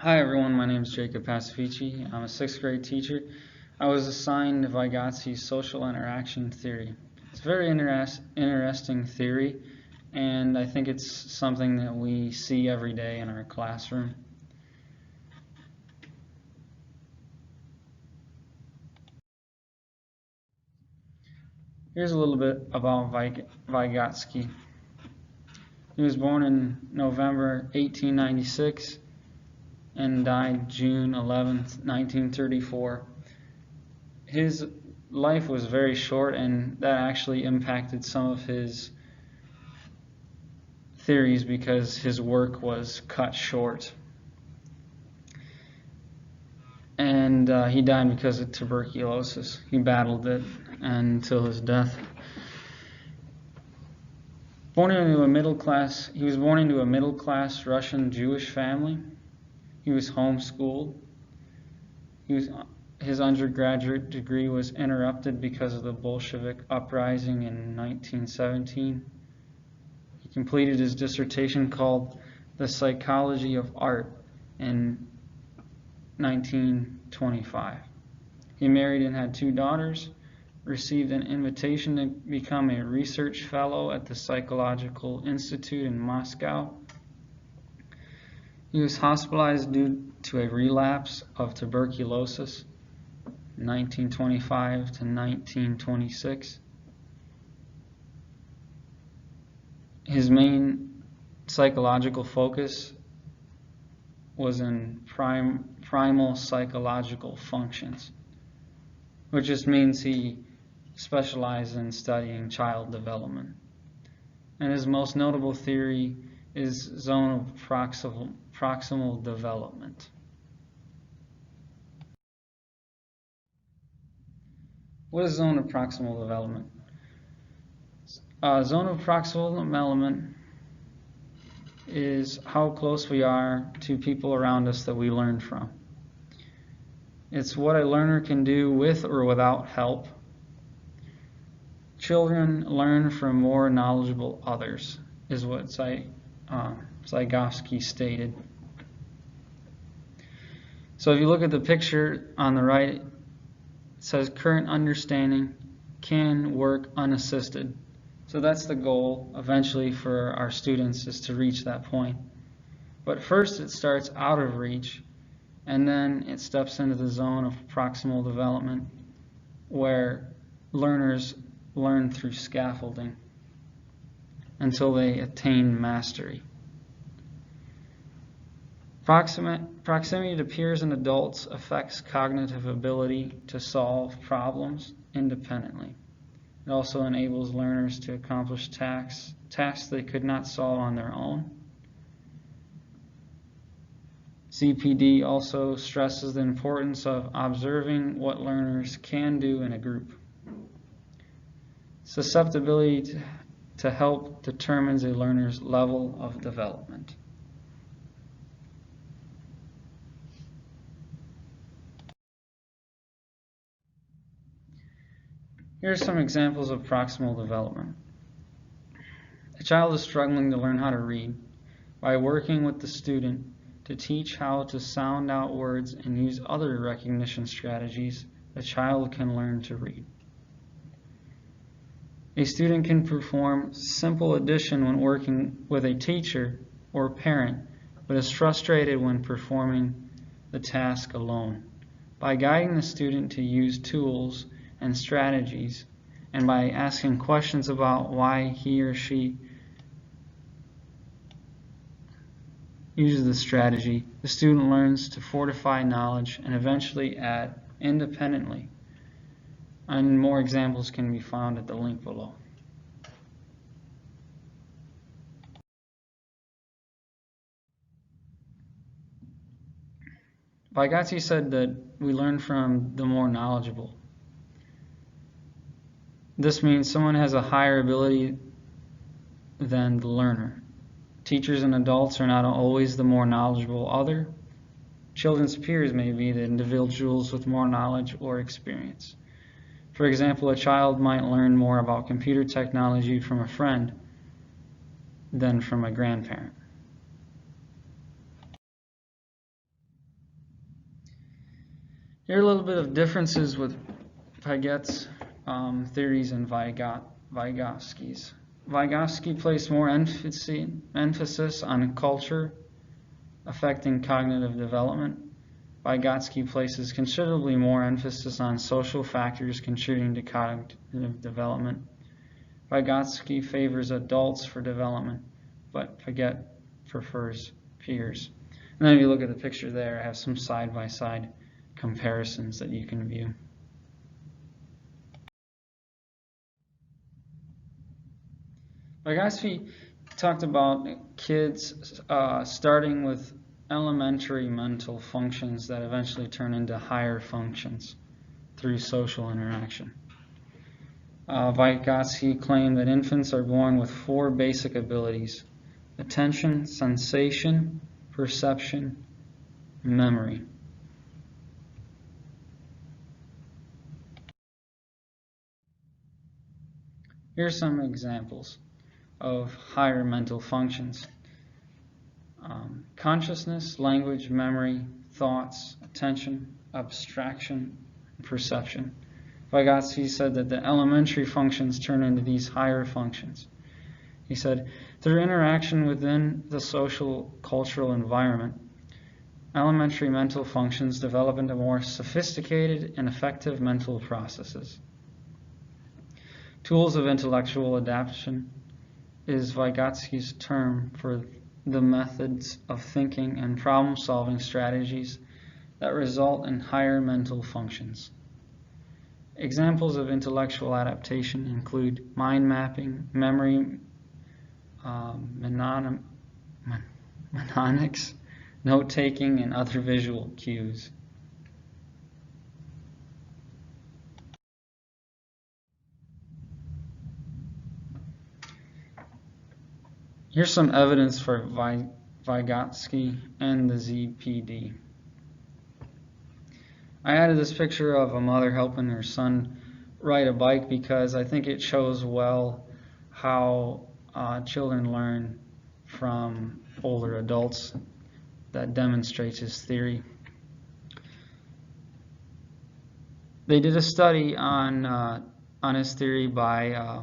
Hi everyone, my name is Jacob Pacifici. I'm a 6th grade teacher. I was assigned Vygotski's social interaction theory. It's a very interesting theory, and I think it's something that we see every day in our classroom. Here's a little bit about Vygotsky. He was born in November 1896 and died June 11th, 1934. His life was very short, and that actually impacted some of his theories because his work was cut short. And he died because of tuberculosis. He battled it until his death. He was born into a middle-class Russian Jewish family. He was homeschooled. His undergraduate degree was interrupted because of the Bolshevik uprising in 1917. He completed his dissertation called The Psychology of Art in 1925. He married and had 2 daughters, received an invitation to become a research fellow at the Psychological Institute in Moscow. He was hospitalized due to a relapse of tuberculosis in 1925 to 1926. His main psychological focus was in primal psychological functions, which just means he specialized in studying child development. And his most notable theory is zone of proximal development. What is zone of proximal development? Zone of proximal development is how close we are to people around us that we learn from. It's what a learner can do with or without help. Children learn from more knowledgeable others, is what Vygotsky stated. So if you look at the picture on the right, it says current understanding can work unassisted. So that's the goal eventually for our students, is to reach that point. But first it starts out of reach, and then it steps into the zone of proximal development, where learners learn through scaffolding until they attain mastery. Proximity to peers and adults affects cognitive ability to solve problems independently. It also enables learners to accomplish tasks they could not solve on their own. CPD also stresses the importance of observing what learners can do in a group. Susceptibility to help determines a learner's level of development. Here are some examples of proximal development. A child is struggling to learn how to read. By working with the student to teach how to sound out words and use other recognition strategies, the child can learn to read. A student can perform simple addition when working with a teacher or parent, but is frustrated when performing the task alone. By guiding the student to use tools and strategies, and by asking questions about why he or she uses the strategy, the student learns to fortify knowledge and eventually add independently. And more examples can be found at the link below. Vygotsky said that we learn from the more knowledgeable. This means someone has a higher ability than the learner. Teachers and adults are not always the more knowledgeable other. Children's peers may be the individuals with more knowledge or experience. For example, a child might learn more about computer technology from a friend than from a grandparent. Here are a little bit of differences with Piaget's theories and Vygotsky's. Vygotsky placed more emphasis on culture affecting cognitive development. Vygotsky places considerably more emphasis on social factors contributing to cognitive development. Vygotsky favors adults for development, but Piaget prefers peers. And then if you look at the picture there, I have some side-by-side comparisons that you can view. Vygotsky talked about kids starting with elementary mental functions that eventually turn into higher functions through social interaction. Vygotsky claimed that infants are born with 4 basic abilities: attention, sensation, perception, and memory. Here are some examples of higher mental functions: consciousness, language, memory, thoughts, attention, abstraction, and perception. Vygotsky said that the elementary functions turn into these higher functions. He said, through interaction within the social cultural environment, elementary mental functions develop into more sophisticated and effective mental processes. Tools of intellectual adaptation is Vygotsky's term for the methods of thinking and problem-solving strategies that result in higher mental functions. Examples of intellectual adaptation include mind mapping, memory, mnemonics, note-taking, and other visual cues. Here's some evidence for Vygotsky and the ZPD. I added this picture of a mother helping her son ride a bike because I think it shows well how children learn from older adults. That demonstrates his theory. They did a study on his theory by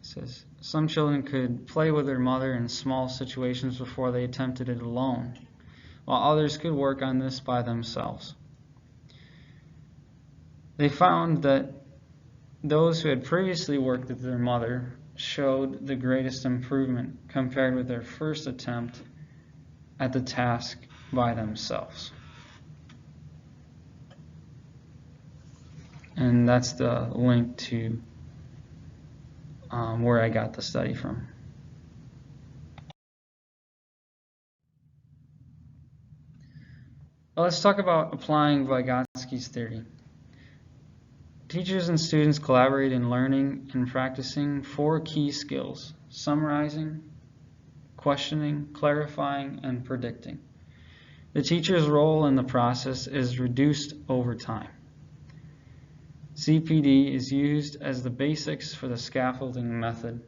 says some children could play with their mother in small situations before they attempted it alone, while others could work on this by themselves. They found that those who had previously worked with their mother showed the greatest improvement compared with their first attempt at the task by themselves. And that's the link to where I got the study from. Well, let's talk about applying Vygotsky's theory. Teachers and students collaborate in learning and practicing 4 key skills: summarizing, questioning, clarifying, and predicting. The teacher's role in the process is reduced over time. CPD is used as the basics for the scaffolding method,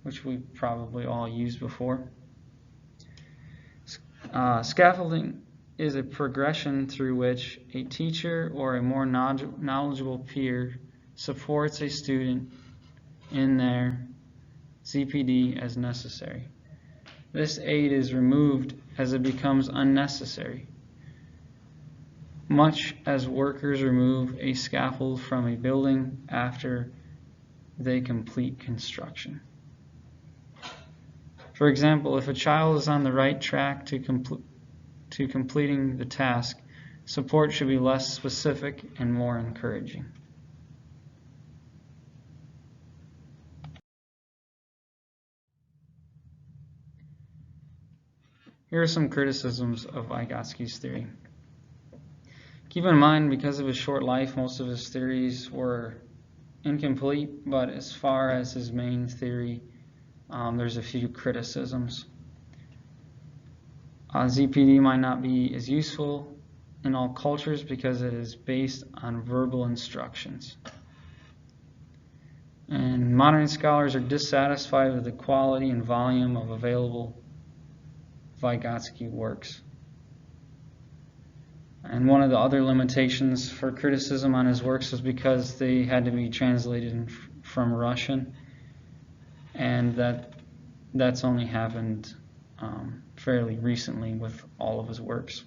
which we've probably all used before. Scaffolding is a progression through which a teacher or a more knowledgeable peer supports a student in their CPD as necessary. This aid is removed as it becomes unnecessary, much as workers remove a scaffold from a building after they complete construction. For example, if a child is on the right track to completing the task, support should be less specific and more encouraging. Here are some criticisms of Vygotsky's theory. Keep in mind, because of his short life, most of his theories were incomplete, but as far as his main theory, there's a few criticisms. ZPD might not be as useful in all cultures because it is based on verbal instructions. And modern scholars are dissatisfied with the quality and volume of available Vygotsky works. And one of the other limitations for criticism on his works was because they had to be translated from Russian, and that's only happened fairly recently with all of his works.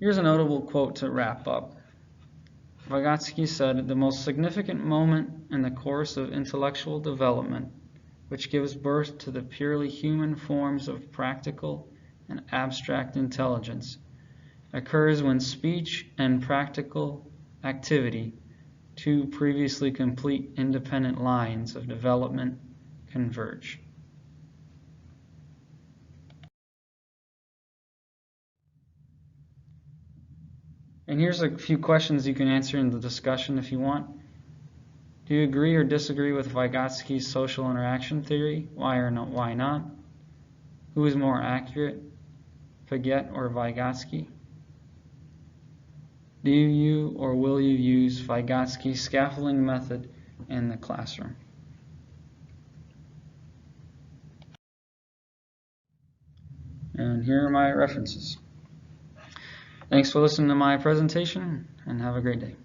Here's a notable quote to wrap up. Vygotsky said, "The most significant moment in the course of intellectual development, which gives birth to the purely human forms of practical and abstract intelligence, occurs when speech and practical activity, two previously complete independent lines of development, converge." And here's a few questions you can answer in the discussion if you want. Do you agree or disagree with Vygotsky's social interaction theory? Why or not? Why not? Who is more accurate, Piaget or Vygotsky? Do you or will you use Vygotsky's scaffolding method in the classroom? And here are my references. Thanks for listening to my presentation, and have a great day.